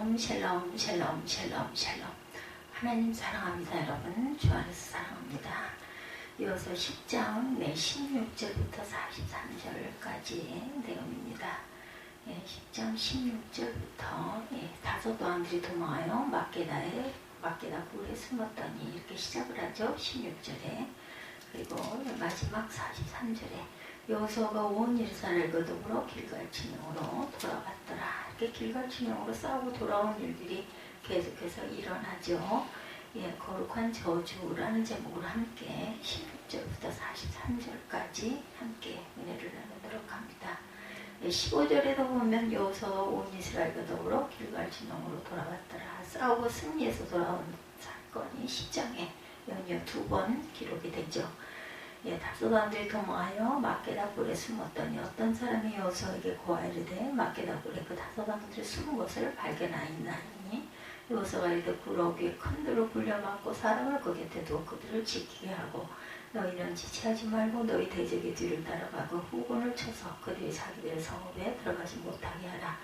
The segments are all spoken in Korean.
샬롬 샬롬 샬롬 샬롬 샬롬. 하나님 사랑합니다. 여러분 주 안에서 사랑합니다. 이어서 10장 16절부터 43절까지 내용입니다. 10장 16절부터 다섯 왕들이 도망하여 막게다 굴에 숨었더니 이렇게 시작을 하죠. 16절에. 그리고 마지막 43절에 여호수아가 온 예루살렘과 더불어 길갈 진영으로 돌아갔더라. 이렇게 길갈 진영으로 싸우고 돌아온 일들이 계속해서 일어나죠. 거룩한 저주라는 제목으로 함께 16절부터 43절까지 함께 은혜를 나누도록 합니다. 15절에도 보면 여호수아가 온 이스라엘과 더불어 길갈 진영으로 돌아갔더라. 싸우고 승리해서 돌아온 사건이 10장에 연이어 2번 기록이 되죠. 다섯 왕들이 도망하여 막게다 굴에 숨었더니 어떤 사람이 여호수아에게 고하여 이르되 막게다 굴에 그 다섯 왕들이 숨은 것을 발견하였나니 여호수아가 이르되 굴 어귀에 큰 돌로 굴려맞고 사람을 그 곁에 두어 그들을 지키게 하고 너희는 지체하지 말고 너희 대적의 뒤를 따라가고 후군을 쳐서 그들이 자기들의 성읍에 들어가지 못하게 하라.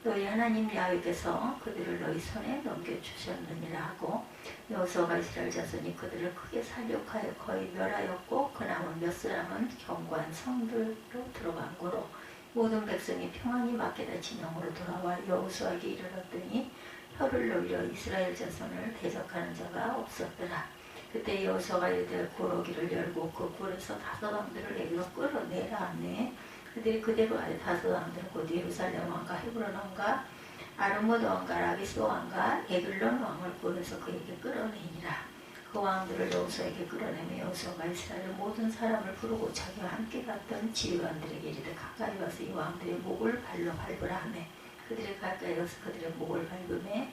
너희 하나님 야훼께서 그들을 너희 손에 넘겨주셨느니라 하고 여호수아가 이스라엘 자손이 그들을 크게 살육하여 거의 멸하였고 그 남은 몇 사람은 견고한 성들로 들어간 거로 모든 백성이 평안히 막게다 진영으로 돌아와 여호수아에게 이르렀더니 혀를 놀려 이스라엘 자손을 대적하는 자가 없었더라. 그때 여호수아가 이르되 굴어기를 열고 그 굴에서 다섯 왕들을 내려 끌어내라 하네. 그들이 그대로 하여 다섯 왕들은 곧 예루살렘 왕과 헤브론 왕과 아르몬 왕과 라기스 왕과 에글론 왕을 굴에서 그에게 끌어내니라. 그 왕들을 여호수아에게 끌어내며 여호수아가 이스라엘 모든 사람을 부르고 자기와 함께 갔던 지휘관들에게 이르되 가까이 와서 이 왕들의 목을 발로 밟으라 하매 그들이 가까이 와서 그들의 목을 밟으매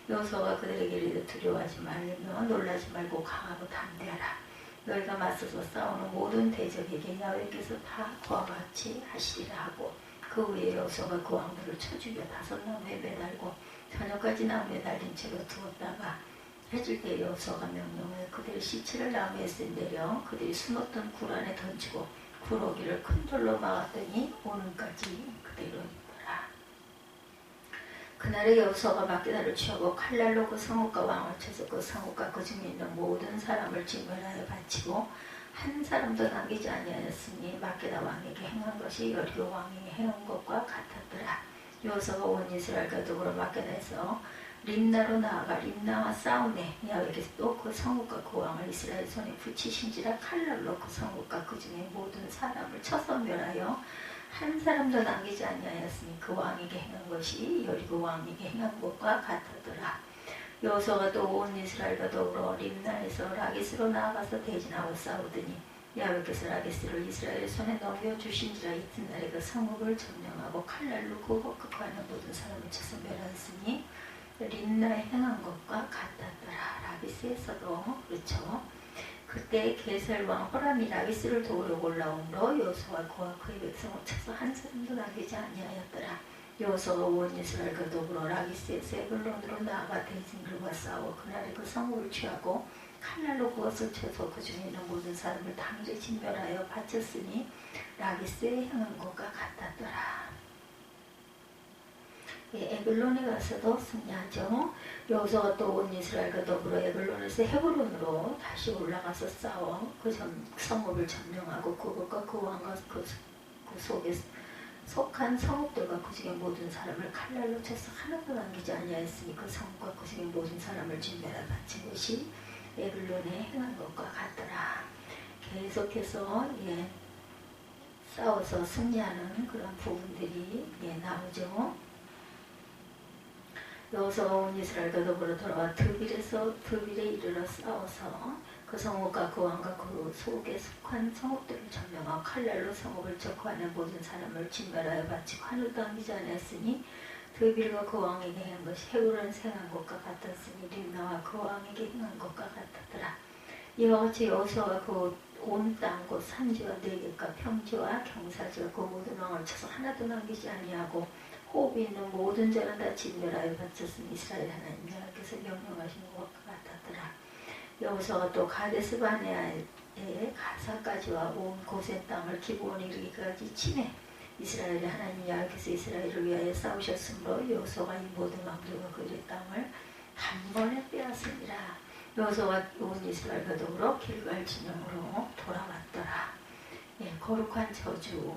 여호수아가 그들에게 이르되 두려워하지 말며 놀라지 말고 강하고 담대하라. 너희가 맞서서 싸우는 모든 대적에게 야훼께서 다 그와 같이 하시리라 하고 그 후에 여호수아가 그 왕들을 쳐 죽여 다섯 나무에 매달고 저녁까지 나무에 달린 채로 두었다가 해질 때 여호수아가 명령하여 그들의 시체를 나무에 내려 그들이 숨었던 굴 안에 던지고 굴어기를 큰 돌로 막았더니 오늘까지 그대로입니다. 그날에 여호수아가 막게다를 취하고 칼날로 그 성읍과 왕을 쳐서 그 성읍과 그 중에 있는 모든 사람을 진멸하여 바치고 한 사람도 남기지 아니하였으니 막게다 왕에게 행한 것이 여리고 왕에게 행한 것과 같았더라. 여호수아가 온 이스라엘과 더불어 막게다에서 림나로 나아가 림나와 싸우매 야훼께서 또 그 성읍과 그 왕을 이스라엘 손에 붙이신지라 칼날로 그 성읍과 그 중에 모든 사람을 쳐서 멸하여 한 사람도 남기지 아니하였으니 그 왕에게 행한 것이 여리고 왕에게 행한 것과 같았더라. 여호수아가 또 온 이스라엘과 더불어 림나에서 라기스로 나아가서 대진하고 싸우더니 야훼께서 라기스를 이스라엘의 손에 넘겨주신지라. 이튿날에 그 성읍을 점령하고 칼날로 그 헛극하는 모든 사람을 쳐서 멸하였으니 림나에 행한 것과 같았더라. 라기스에서도 그렇죠. 그때 게셀 왕 호람이 라기스를 도우러 올라오므로 여호수아가 그와 그의 백성을 쳐서 한 사람도 남기지 아니하였더라. 여호수아가 온 이스라엘과 더불어 라기스에서 에글론으로 나아가 대진들과 싸워 그날에 그 성읍을 취하고 칼날로 그것을 쳐서 그 중에 있는 모든 사람을 당일에 진멸하여 바쳤으니 라기스에 향한 것과 같았더라. 에글론에 가서도 승리하죠. 여호수아가 또 온 이스라엘과 더불어 에글론에서 헤브론으로 다시 올라가서 싸워 그 성읍을 점령하고 그것과 그 왕과 그 속에 속한 성읍들과 그 중에 모든 사람을 칼날로 쳐서 하나도 남기지 아니하였으니 그 성읍과 그 중에 모든 사람을 진멸하여 바친 것이 에글론에 행한 것과 같더라. 계속해서 싸워서 승리하는 그런 부분들이 나오죠. 여호수아가 온 이스라엘과 더불어 돌아와 드빌에 이르러 싸워서 그 성읍과 그 왕과 그 속에 속한 성읍들을 점령하고 칼날로 성읍을 적화하는 모든 사람을 진멸하여 바치고 하늘도 남기지 않았으니 드빌과 그 왕에게 행한 것이 헤브론에서 행한 것과 같았으니 림나와 그 왕에게 행한 것과 같았더라. 이와 같이 여호수아가 그 온 땅 곧 산지와 내륙과 평지와 경사지와 그 모든 왕을 쳐서 하나도 남기지 아니하고 호흡이 있는 모든 자는 다 진멸하여 바쳤으니 이스라엘 하나님 여호와께서 명령하신 것과 같았더라. 여호수아가 또 가데스 바네아의 가사까지와 온 고센 땅을 기브온에 이르기까지 치매 이스라엘의 하나님 여호와께서 이스라엘을 위하여 싸우셨으므로 여호수아가 이 모든 왕들과 그의 땅을 단번에 빼앗으니라. 여호수아와 온 이스라엘과 더불어 길갈 진영으로 돌아왔더라. 예, 거룩한 저주.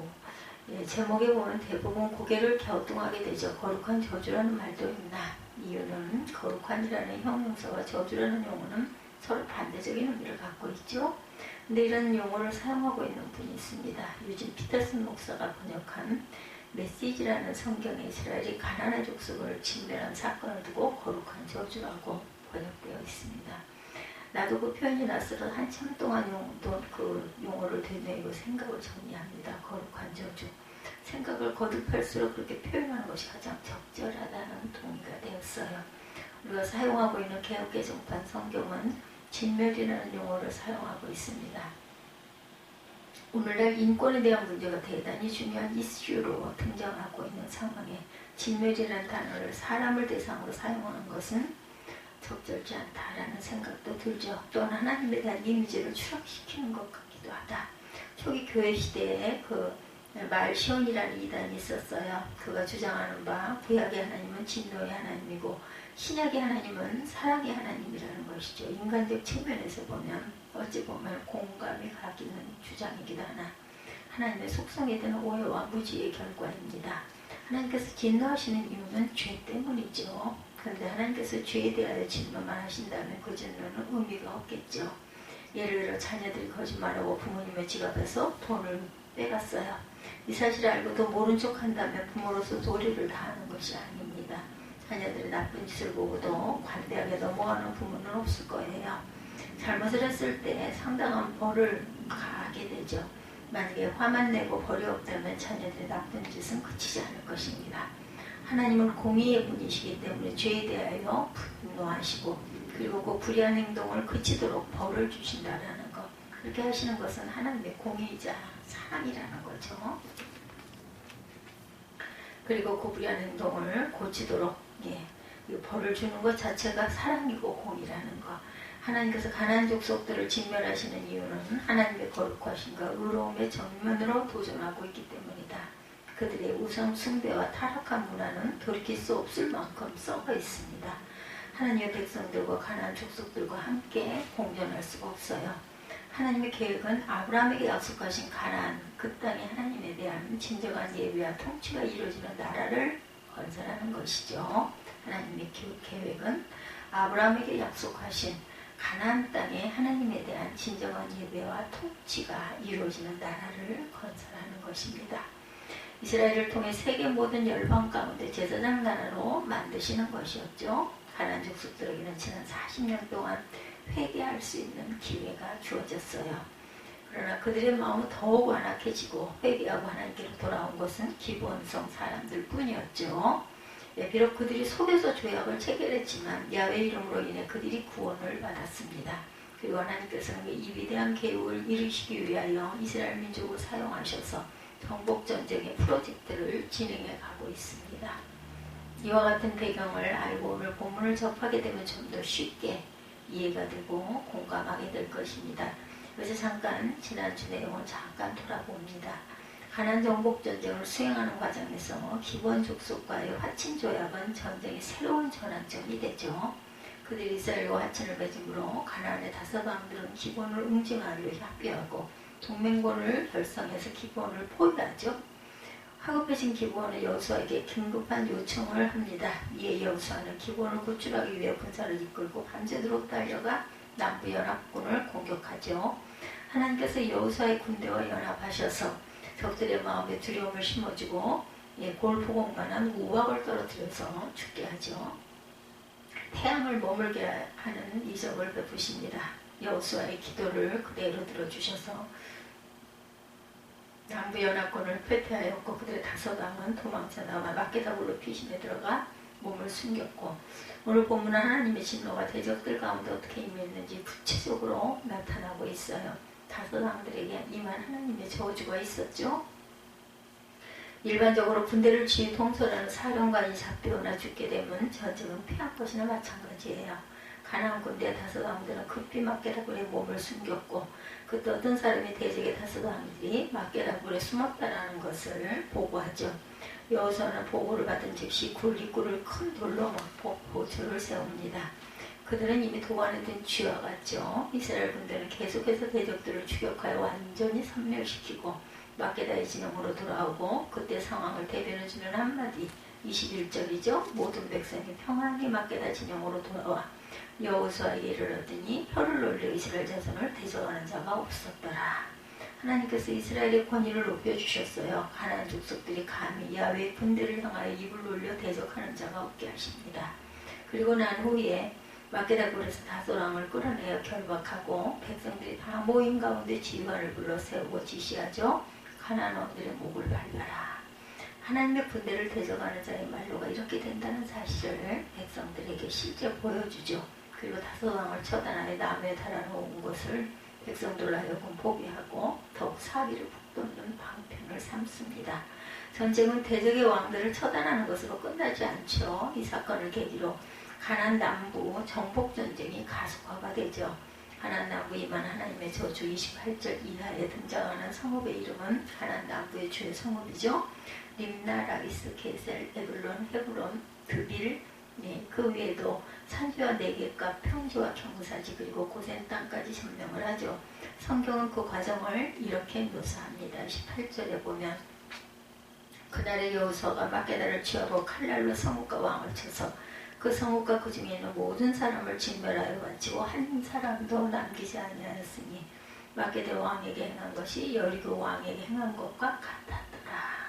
예, 제목에 보면 대부분 고개를 갸우뚱하게 되죠. 거룩한 저주라는 말도 있나. 이유는 거룩한이라는 형용사와 저주라는 용어는 서로 반대적인 의미를 갖고 있죠. 근데 이런 용어를 사용하고 있는 분이 있습니다. 유진 피터슨 목사가 번역한 메시지라는 성경에 이스라엘이 가나안의 족속을 침멸한 사건을 두고 거룩한 저주라고 번역되어 있습니다. 나도 그 표현이 낯설어 한참 동안 그 용어를 되뇌이고 생각을 정리합니다. 거룩한 저주. 생각을 거듭할수록 그렇게 표현하는 것이 가장 적절하다는 동의가 되었어요. 우리가 사용하고 있는 개역개정판 성경은 진멸이라는 용어를 사용하고 있습니다. 오늘날 인권에 대한 문제가 대단히 중요한 이슈로 등장하고 있는 상황에 진멸이라는 단어를 사람을 대상으로 사용하는 것은 적절치 않다라는 생각도 들죠. 또한 하나님에 대한 이미지를 추락시키는 것 같기도 하다. 초기 교회 시대에 말시온이라는 이단이 있었어요. 그가 주장하는 바 구약의 하나님은 진노의 하나님이고 신약의 하나님은 사랑의 하나님이라는 것이죠. 인간적 측면에서 보면 어찌 보면 공감이 가기는 주장이기도 하나 하나님의 속성에 대한 오해와 무지의 결과입니다. 하나님께서 진노하시는 이유는 죄 때문이죠. 그런데 하나님께서 죄에 대하여 진노만 하신다면 그 진노는 의미가 없겠죠. 예를 들어 자녀들이 거짓말하고 부모님의 지갑에서 돈을 빼갔어요. 이 사실을 알고도 모른 척 한다면 부모로서 도리를 다하는 것이 아닙니다. 자녀들이 나쁜 짓을 보고도 관대하게 넘어가는 부모는 없을 거예요. 잘못을 했을 때 상당한 벌을 가하게 되죠. 만약에 화만 내고 벌이 없다면 자녀들의 나쁜 짓은 그치지 않을 것입니다. 하나님은 공의의 분이시기 때문에 죄에 대하여 분노하시고 그리고 그 불의한 행동을 그치도록 벌을 주신다라는 것. 그렇게 하시는 것은 하나님의 공의이자 사랑이라는 거죠. 그리고 그 불의한 행동을 고치도록 벌을 주는 것 자체가 사랑이고 공의라는 것. 하나님께서 가나안 족속들을 진멸하시는 이유는 하나님의 거룩하심과 의로움의 정면으로 도전하고 있기 때문이다. 그들의 우상 숭배와 타락한 문화는 돌이킬 수 없을 만큼 썩어 있습니다. 하나님의 백성들과 가나안 족속들과 함께 공존할 수가 없어요. 하나님의 계획은 아브라함에게 약속하신 가나안, 그 땅에 하나님에 대한 진정한 예배와 통치가 이루어지는 나라를 건설하는 것이죠. 하나님의 계획은 아브라함에게 약속하신 가나안 땅에 하나님에 대한 진정한 예배와 통치가 이루어지는 나라를 건설하는 것입니다. 이스라엘을 통해 세계 모든 열방 가운데 제사장 나라로 만드시는 것이었죠. 가나안 족속들에게는 지난 40년 동안 회개할 수 있는 기회가 주어졌어요. 그러나 그들의 마음은 더욱 완악해지고 회개하고 하나님께로 돌아온 것은 기본성 사람들 뿐이었죠. 비록 그들이 속에서 죄악을 체결했지만 야훼 이름으로 인해 그들이 구원을 받았습니다. 그리고 하나님께서는 이 위대한 계획을 이루시기 위하여 이스라엘 민족을 사용하셔서 정복전쟁의 프로젝트를 진행해 가고 있습니다. 이와 같은 배경을 알고 오늘 본문을 접하게 되면 좀 더 쉽게 이해가 되고 공감하게 될 것입니다. 그래서 잠깐 지난주 내용을 잠깐 돌아봅니다. 가나안 정복전쟁을 수행하는 과정에서 기본 족속과의 화친 조약은 전쟁의 새로운 전환점이 되죠. 그들이 이스라엘과 화친을 맺음으로 가나안의 5왕들은 기본을 응징하려 합의하고 동맹군을 결성해서 기본을 포위하죠. 하급해진 기브온은 여호수아에게 긴급한 요청을 합니다. 이에 여호수아는 기브온을 구출하기 위해 군사를 이끌고 밤새도록 달려가 남부연합군을 공격하죠. 하나님께서 여호수아의 군대와 연합하셔서 적들의 마음에 두려움을 심어주고 골포공만한 우박을 떨어뜨려서 죽게 하죠. 태양을 머물게 하는 이적을 베푸십니다. 여호수아의 기도를 그대로 들어주셔서 남부연합군을 패퇴하였고 그들의 5왕은 도망쳐 나와 막게다불로 피신에 들어가 몸을 숨겼고 오늘 본문은 하나님의 진노가 대적들 가운데 어떻게 임했는지 구체적으로 나타나고 있어요. 5왕들에게 임한 하나님의 저주가 있었죠. 일반적으로 군대를 통솔하는 사령관이 잡히거나 죽게 되면 전쟁은 패한 것이나 마찬가지예요. 가나안 군대 다섯 왕들은 급히 막게다굴에 몸을 숨겼고 그때 어떤 사람이 대적의 다섯 왕들이 막게다굴에 숨었다라는 것을 보고하죠. 여호수아는 보고를 받은 즉시 굴 입구를 큰 돌로 막고 보초를 세웁니다. 그들은 이미 도관에 든 쥐와 같죠. 이스라엘 군대는 계속해서 대적들을 추격하여 완전히 섬멸시키고 막게다의 진영으로 돌아오고 그때 상황을 대변해주는 한마디 21절이죠. 모든 백성이 평안히 막게다 진영으로 돌아와 여호수아에게 이르렀더니 혀를 놀려 이스라엘 자손을 대적하는 자가 없었더라. 하나님께서 이스라엘의 권위를 높여주셨어요. 가나안 족속들이 감히 야훼의 군대를 향하여 입을 놀려 대적하는 자가 없게 하십니다. 그리고 난 후에 막게다굴에서 다섯 왕을 끌어내어 결박하고 백성들이 다 모인 가운데 지휘관을 불러 세우고 지시하죠. 가나안 왕들의 목을 밟아라. 하나님의 군대를 대적하는 자의 말로가 이렇게 된다는 사실을 백성들에게 실제 보여주죠. 그리고 다섯 왕을 처단하여 남에 달아놓은 것을 백성들로 하여금 보게 하고 더욱 사기를 북돋는 방편을 삼습니다. 전쟁은 대적의 왕들을 처단하는 것으로 끝나지 않죠. 이 사건을 계기로 가나안 남부 정복전쟁이 가속화가 되죠. 가나안 남부에 임한 하나님의 저주 28절 이하에 등장하는 성읍의 이름은 가나안 남부의 주의 성읍이죠. 림나, 라기스, 게셀, 에블론, 헤브론, 드빌, 그 외에도 산지와 내겝과 평지와 경사지 그리고 고센 땅까지 점령을 하죠. 성경은 그 과정을 이렇게 묘사합니다. 18절에 보면 그날의 여호수아가 막게다를 취하고 칼날로 성읍과 왕을 쳐서 그 성읍과 그 중에 있는 모든 사람을 진멸하여 바치고 한 사람도 남기지 아니하였으니 막게다 왕에게 행한 것이 여리고 왕에게 행한 것과 같았더라.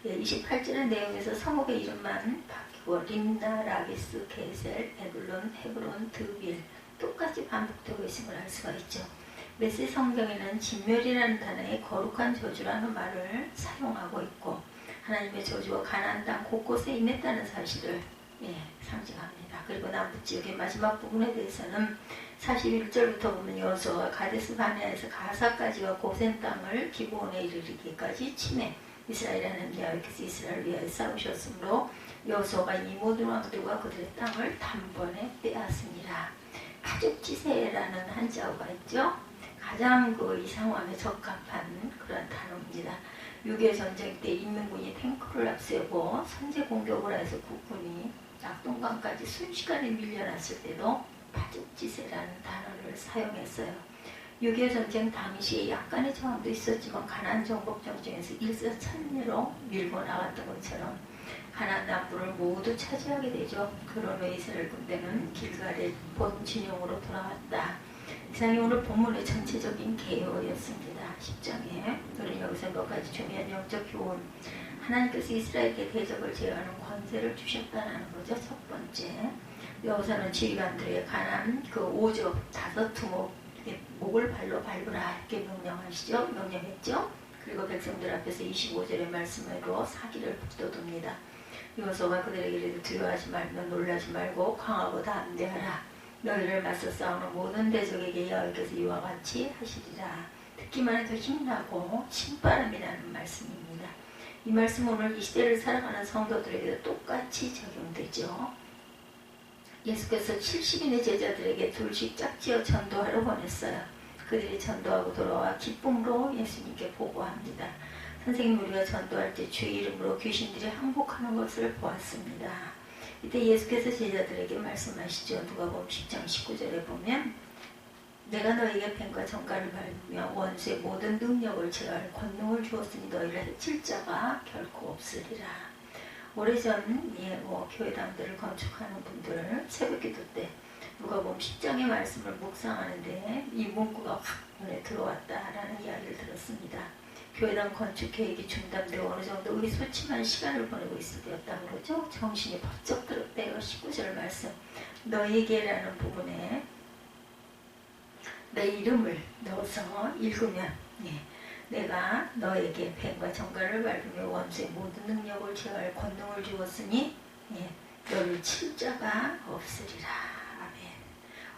28절의 내용에서 성읍의 이름만 바뀌고 림나, 라기스, 게셀, 에블론, 헤브론, 드빌 똑같이 반복되고 있음을 알 수가 있죠. 메시 성경에는 진멸이라는 단어에 거룩한 저주라는 말을 사용하고 있고 하나님의 저주가 가나안 땅 곳곳에 임했다는 사실을 상징합니다. 그리고 남부지역의 마지막 부분에 대해서는 41절부터 보면 여호수아가 가데스 바네아에서 가사까지와 고센 땅을 기브온에 이르기까지 침해 이스라엘 하나님 여호와께서 이스라엘을 위하여 싸우셨으므로 여호수아가 이 모든 왕들과 그들의 땅을 단번에 빼앗으니라. 파죽지세라는 한자어가 있죠. 가장 이 상황에 적합한 그런 단어입니다. 6.25 전쟁 때 인민군이 탱크를 앞세우고 선제 공격을 해서 국군이 낙동강까지 순식간에 밀려났을 때도 파죽지세라는 단어를 사용했어요. 6.25 전쟁 당시에 약간의 저항도 있었지만 가나안 정복 전쟁에서 일사천리로 밀고 나갔던 것처럼 가나안 남부를 모두 차지하게 되죠. 그런 후 이스라엘 군대는 길갈의 본 진영으로 돌아왔다. 이상이 오늘 본문의 전체적인 개요였습니다. 10장에 우리는 여기서 몇 가지 중요한 영적 교훈. 하나님께서 이스라엘에게 대적을 제어하는 권세를 주셨다는 거죠. 첫 번째, 여호수아는 지휘관들에게 가나안 그 오적 다섯 투목 목을 발로 밟으라 이렇게 명령했죠. 그리고 백성들 앞에서 25절의 말씀으로 사기를 북돋웁니다. 여호수아가 그들에게 이르되 두려워하지 말며 놀라지 말고 강하고 담대하라. 너희를 맞서 싸우는 모든 대적에게 여호와께서 이와 같이 하시리라. 듣기만 해도 힘나고 신바람이 나는 말씀입니다. 이 말씀 오늘 이 시대를 살아가는 성도들에게도 똑같이 적용되죠. 예수께서 70인의 제자들에게 둘씩 짝지어 전도하러 보냈어요. 그들이 전도하고 돌아와 기쁨으로 예수님께 보고합니다. 선생님, 우리가 전도할 때 주의 이름으로 귀신들이 항복하는 것을 보았습니다. 이때 예수께서 제자들에게 말씀하시죠. 누가복음 10장 19절에 보면 내가 너희에게 뱀과 정갈을 밟으며 원수의 모든 능력을 제어할 권능을 주었으니 너희를 해칠 자가 결코 없으리라. 오래전 교회당들을 건축하는 분들 새벽기도 때 누가복음 10장의 말씀을 묵상하는데 이 문구가 확 눈에 들어왔다라는 이야기를 들었습니다. 교회당 건축 계획이 중단되고 어느 정도 의소침한 시간을 보내고 있을 때였다고 그러죠. 정신이 번쩍 들었대요. 19절 말씀 너희에게라는 부분에 내 이름을 넣어서 읽으면 내가 너에게 뱀과 정갈을 밟으며 원수의 모든 능력을 제어할 권능을 주었으니 너를 칠 자가 없으리라. 아멘.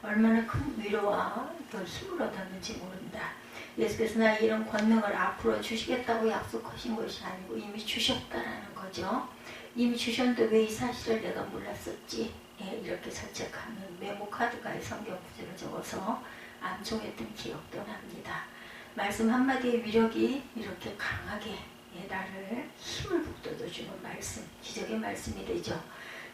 얼마나 큰 위로와 힘을 얻었는지 모른다. 예수께서 나에게 이런 권능을 앞으로 주시겠다고 약속하신 것이 아니고 이미 주셨다라는 거죠. 이미 주셨는데 왜 이 사실을 내가 몰랐었지? 이렇게 이렇게 자책하는 메모 카드가에 성경 구절을 적어서 암송했던 기억도 납니다. 말씀 한마디의 위력이 이렇게 강하게 나를 힘을 북돋아주는 말씀, 기적의 말씀이 되죠.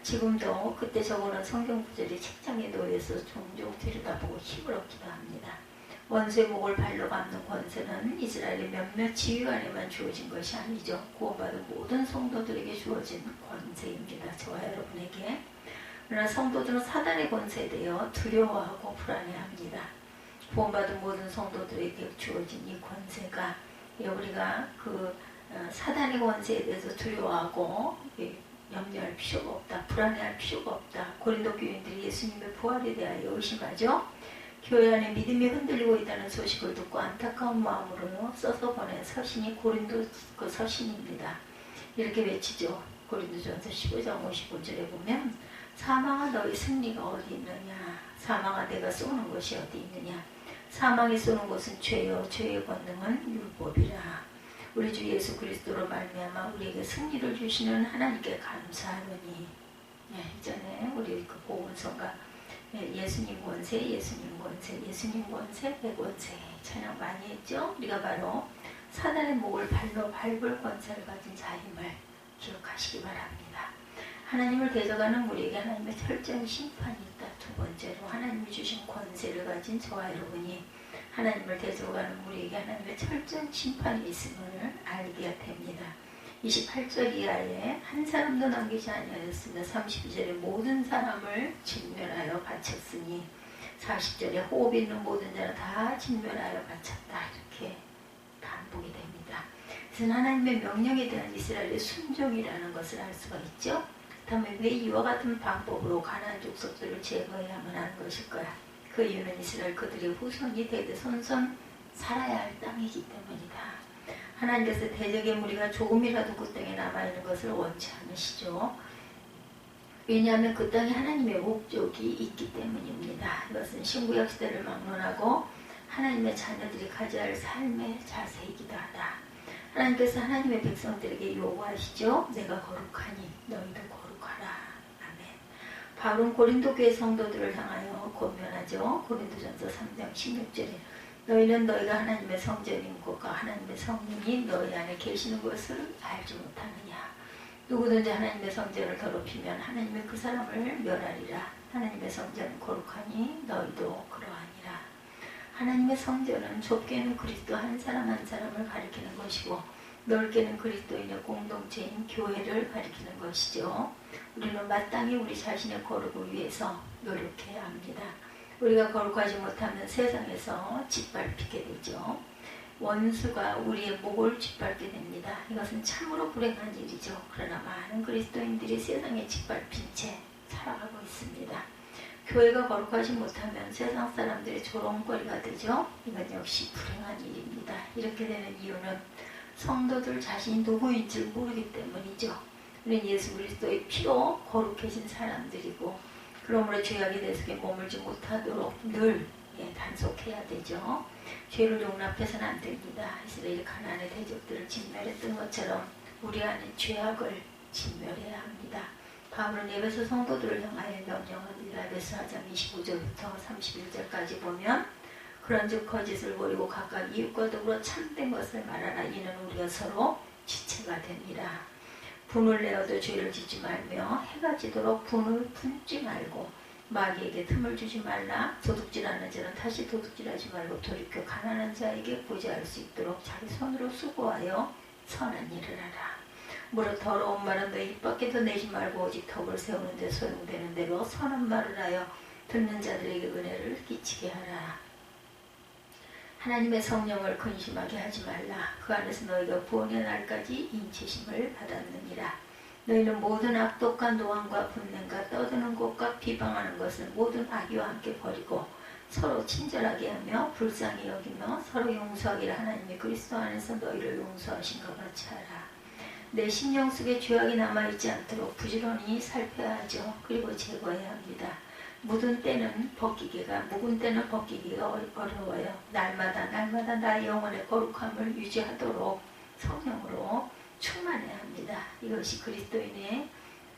지금도 그때 적어놓은 성경 구절이 책장에 놓여서 종종 들여다보고 힘을 얻기도 합니다. 원수의 목을 발로 밟는 권세는 이스라엘의 몇몇 지휘관에만 주어진 것이 아니죠. 구원받은 모든 성도들에게 주어진 권세입니다. 저와 여러분에게. 그러나 성도들은 사단의 권세에 대해 두려워하고 불안해합니다. 구원받은 모든 성도들에게 주어진 이 권세가 우리가 그 사단의 권세에 대해서 두려워하고 염려할 필요가 없다. 불안해할 필요가 없다. 고린도 교인들이 예수님의 부활에 대하여 의심하죠. 교회 안에 믿음이 흔들리고 있다는 소식을 듣고 안타까운 마음으로 써서 보낸 서신이 고린도 그 서신입니다. 이렇게 외치죠. 고린도전서 15장 55절에 보면 사망아 너희 승리가 어디 있느냐. 사망아 내가 쏘는 것이 어디 있느냐. 사망이 쏘는 것은 죄요 죄의 권능은 율법이라. 우리 주 예수 그리스도로 말미암아 우리에게 승리를 주시는 하나님께 감사하노니. 이전에 우리 그 보훈성가 예수님 권세, 예수님 권세, 예수님 권세, 백권세 찬양 많이 했죠. 우리가 바로 사단의 목을 발로 밟을 권세를 가진 자임을 기억하시기 바랍니다. 하나님을 대적하는 우리에게 하나님의 철저한 심판이 있다. 두 번째로 하나님이 주신 권세를 가진 저와 여러분이 하나님을 대적하는 우리에게 하나님의 철저한 심판이 있음을 알게 됩니다. 28절 이하에 한 사람도 남기지 아니하였으며 32절에 모든 사람을 진멸하여 바쳤으니 40절에 호흡 있는 모든 자는 다 진멸하여 바쳤다. 이렇게 반복이 됩니다. 그래서 하나님의 명령에 대한 이스라엘의 순종이라는 것을 알 수가 있죠. 그렇다면 왜 이와 같은 방법으로 가나안 족속들을 제거해야만 하는 것일까요? 그 이유는 이스라엘 그들의 후손이 대대손손 살아야 할 땅이기 때문이다. 하나님께서 대적의 무리가 조금이라도 그 땅에 남아있는 것을 원치 않으시죠. 왜냐하면 그 땅에 하나님의 목적이 있기 때문입니다. 이것은 신구약 시대를 막론하고 하나님의 자녀들이 가져야 할 삶의 자세이기도 하다. 하나님께서 하나님의 백성들에게 요구하시죠. 내가 거룩하니 너희도 거룩하라. 아멘. 바울은 고린도 교회 성도들을 향하여 권면하죠. 고린도전서 3장 16절에 너희는 너희가 하나님의 성전인 것과 하나님의 성령이 너희 안에 계시는 것을 알지 못하느냐. 누구든지 하나님의 성전을 더럽히면 하나님의 그 사람을 멸하리라. 하나님의 성전은 거룩하니 너희도 그러하니라. 하나님의 성전은 좁게는 그리스도 한 사람 한 사람을 가리키는 것이고 넓게는 그리스도인의 공동체인 교회를 가리키는 것이죠. 우리는 마땅히 우리 자신의 거룩을 위해서 노력해야 합니다. 우리가 거룩하지 못하면 세상에서 짓밟히게 되죠. 원수가 우리의 목을 짓밟게 됩니다. 이것은 참으로 불행한 일이죠. 그러나 많은 그리스도인들이 세상에 짓밟힌 채 살아가고 있습니다. 교회가 거룩하지 못하면 세상 사람들의 조롱거리가 되죠. 이건 역시 불행한 일입니다. 이렇게 되는 이유는 성도들 자신이 누구인지 모르기 때문이죠. 우리는 예수 그리스도의 피로 거룩해진 사람들이고 그러므로 죄악의 대속에 머물지 못하도록 늘 단속해야 되죠. 죄를 용납해서는 안 됩니다. 이스라엘 가나안의 대적들을 진멸했던 것처럼 우리 안에 죄악을 진멸해야 합니다. 바울은 에베소 성도들을 향하여 명령합니다. 에베소 4장 25절부터 31절까지 보면 그런즉 거짓을 버리고 각각 이웃과 더불어 참된 것을 말하라. 이는 우리가 서로 지체가 됩니다. 분을 내어도 죄를 짓지 말며 해가 지도록 분을 품지 말고 마귀에게 틈을 주지 말라. 도둑질하는 자는 다시 도둑질하지 말고 돌이켜 가난한 자에게 보좌할 수 있도록 자기 손으로 수고하여 선한 일을 하라. 무릇 더러운 말은 너희 입 밖에도 내지 말고 오직 덕을 세우는 데 소용되는 대로 선한 말을 하여 듣는 자들에게 은혜를 끼치게 하라. 하나님의 성령을 근심하게 하지 말라. 그 안에서 너희가 구원의 날까지 인치심을 받았느니라. 너희는 모든 악독과 노함과 분냄과 떠드는 것과 비방하는 것을 모든 악의와 함께 버리고 서로 친절하게 하며 불쌍히 여기며 서로 용서하기를 하나님이 그리스도 안에서 너희를 용서하신 것 같이 하라. 내 심령 속에 죄악이 남아있지 않도록 부지런히 살펴야 하죠. 그리고 제거해야 합니다. 묵은 때는 벗기기가 어려워요. 날마다 나의 영혼의 거룩함을 유지하도록 성령으로 충만해야 합니다. 이것이 그리스도인의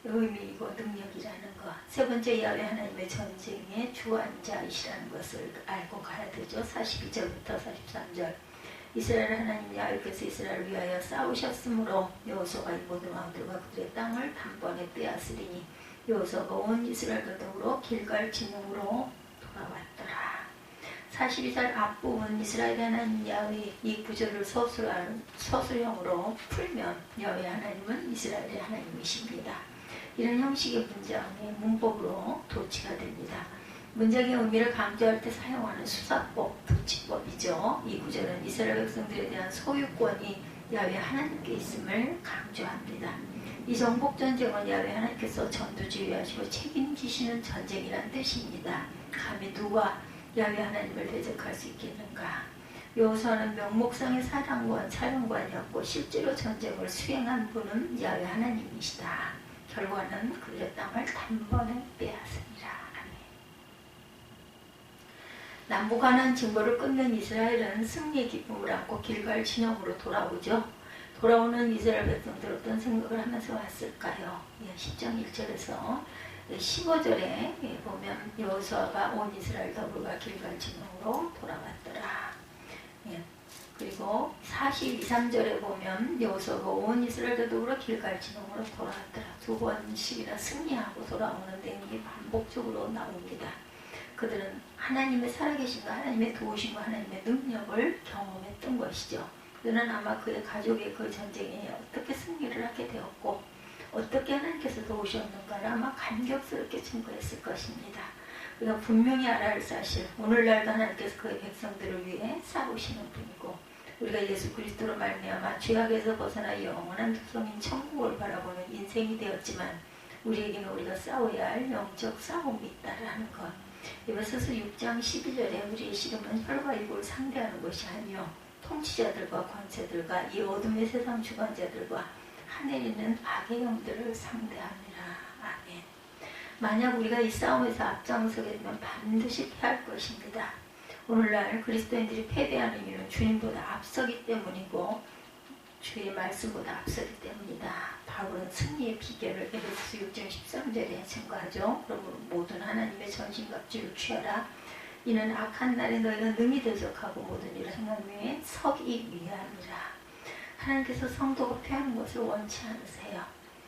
의미이고 능력이라는 것. 세 번째, 야훼 하나님의 전쟁의 주관자이시라는 것을 알고 가야 되죠. 42절부터 43절. 이스라엘 하나님 야훼께서 이스라엘을 위하여 싸우셨으므로 여호수아가 이 모든 왕들과 그들의 땅을 단번에 빼앗으리니 여호수아가 온 이스라엘과 더불어 길갈 진영으로 돌아왔더라. 42절 앞부분 이스라엘 하나님 야훼 이 구절을 서술형으로 풀면 야훼 하나님은 이스라엘의 하나님이십니다. 이런 형식의 문장의 문법으로 도치가 됩니다. 문장의 의미를 강조할 때 사용하는 수사법, 도치법이죠. 이 구절은 이스라엘 백성들에 대한 소유권이 야훼 하나님께 있음을 강조합니다. 이 정복전쟁은 야훼 하나님께서 전두지휘하시고 책임지시는 전쟁이란 뜻입니다. 감히 누가 야훼 하나님을 대적할 수 있겠는가. 여호수아는 명목상의 사령관이었고 실제로 전쟁을 수행한 분은 야훼 하나님이시다. 결과는 그들의 땅을 단번에 빼앗으리라. 남북한한 징벌을 끊는 이스라엘은 승리의 기쁨을 안고 길갈 진영으로 돌아오죠. 돌아오는 이스라엘 백성들 어떤 생각을 하면서 왔을까요? 10장 1절에서 15절에 보면 여호수아가 온 이스라엘 더불어가 길갈 진영으로 돌아왔더라. 그리고 42, 3절에 보면 여호수아가 온 이스라엘 더불어 길갈 진영으로 돌아왔더라. 두 번씩이나 승리하고 돌아오는 내용이 반복적으로 나옵니다. 그들은 하나님의 살아계신과 하나님의 도우심과 하나님의 능력을 경험했던 것이죠. 그들은 아마 그의 가족의 그 전쟁에 어떻게 승리를 하게 되었고 어떻게 하나님께서 도우셨는가를 아마 감격스럽게 증거했을 것입니다. 우리가 분명히 알아야 할 사실, 오늘날도 하나님께서 그의 백성들을 위해 싸우시는 분이고 우리가 예수 그리스도로 말미암아 죄악에서 벗어나 영원한 특성인 천국을 바라보는 인생이 되었지만 우리에게는 우리가 싸워야 할 영적 싸움이 있다라는 것. 에베소서 6장 12절에 우리의 씨름은 혈과 육을 상대하는 것이 아니요 통치자들과 권세들과 이 어둠의 세상 주관자들과 하늘에 있는 악의 영들을 상대합니다. 아멘. 만약 우리가 이 싸움에서 앞장서게 되면 반드시 패할 것입니다. 오늘날 그리스도인들이 패배하는 이유는 주님보다 앞서기 때문이고 주의 말씀보다 앞서기 때문이다. 바울은 승리의 비결을 에베소서 6장 13절에 증거하죠. 그러므로 모든 하나님의 전신갑주를 취하라. 이는 악한 날에 너희가 능히 대적하고 모든 일을 행하며 서기 위함이라. 하나님께서 성도가 패하는 것을 원치 않으세요.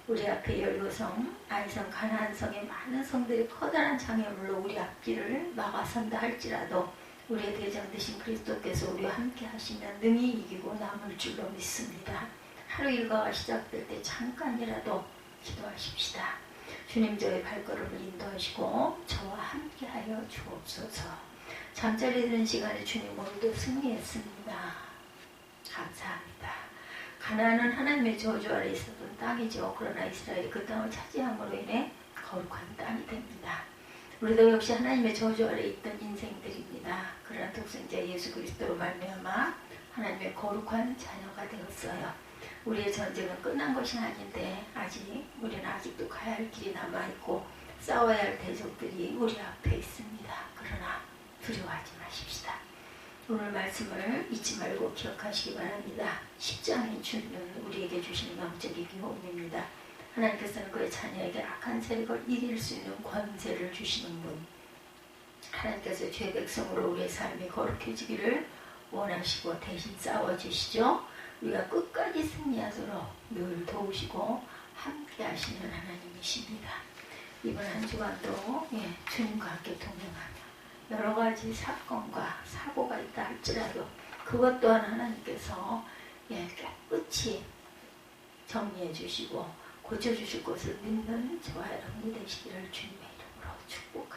우리 앞에 열교성, 아이성, 가나안성의 많은 성들이 커다란 장애물로 우리 앞길을 막아선다 할지라도 우리의 대장 되신 그리스도께서 우리와 함께 하시면 능히 이기고 남을 줄로 믿습니다. 하루 일과가 시작될 때 잠깐이라도 기도하십시다. 주님 저의 발걸음을 인도하시고 저와 함께하여 주옵소서. 잠자리 드는 시간에 주님 오늘도 승리했습니다. 감사합니다. 가나안은 하나님의 저주 아래 있었던 땅이죠. 그러나 이스라엘이 그 땅을 차지함으로 인해 거룩한 땅이 됩니다. 우리도 역시 하나님의 저주 아래 있던 인생들입니다. 그러나 독생자 예수 그리스도로 말미암아 하나님의 거룩한 자녀가 되었어요. 우리의 전쟁은 끝난 것이 아닌데 우리는 아직도 가야 할 길이 남아있고 싸워야 할 대적들이 우리 앞에 있습니다. 그러나 두려워하지 마십시다. 오늘 말씀을 잊지 말고 기억하시기 바랍니다. 10장이 주는 우리에게 주시는 영적인 교훈입니다. 하나님께서는 그의 자녀에게 악한 세력을 이길 수 있는 권세를 주시는 분. 하나님께서 죄 백성으로 우리의 삶이 거룩해지기를 원하시고 대신 싸워주시죠. 우리가 끝까지 승리하도록 늘 도우시고 함께 하시는 하나님이십니다. 이번 한 주간도 주님과 함께 동행하며 여러 가지 사건과 사고가 있다 할지라도 그것 또한 하나님께서 깨끗이 정리해 주시고 고쳐주실 것을 믿는 저와 여러분이 되시기를 주님의 이름으로 축복합니다.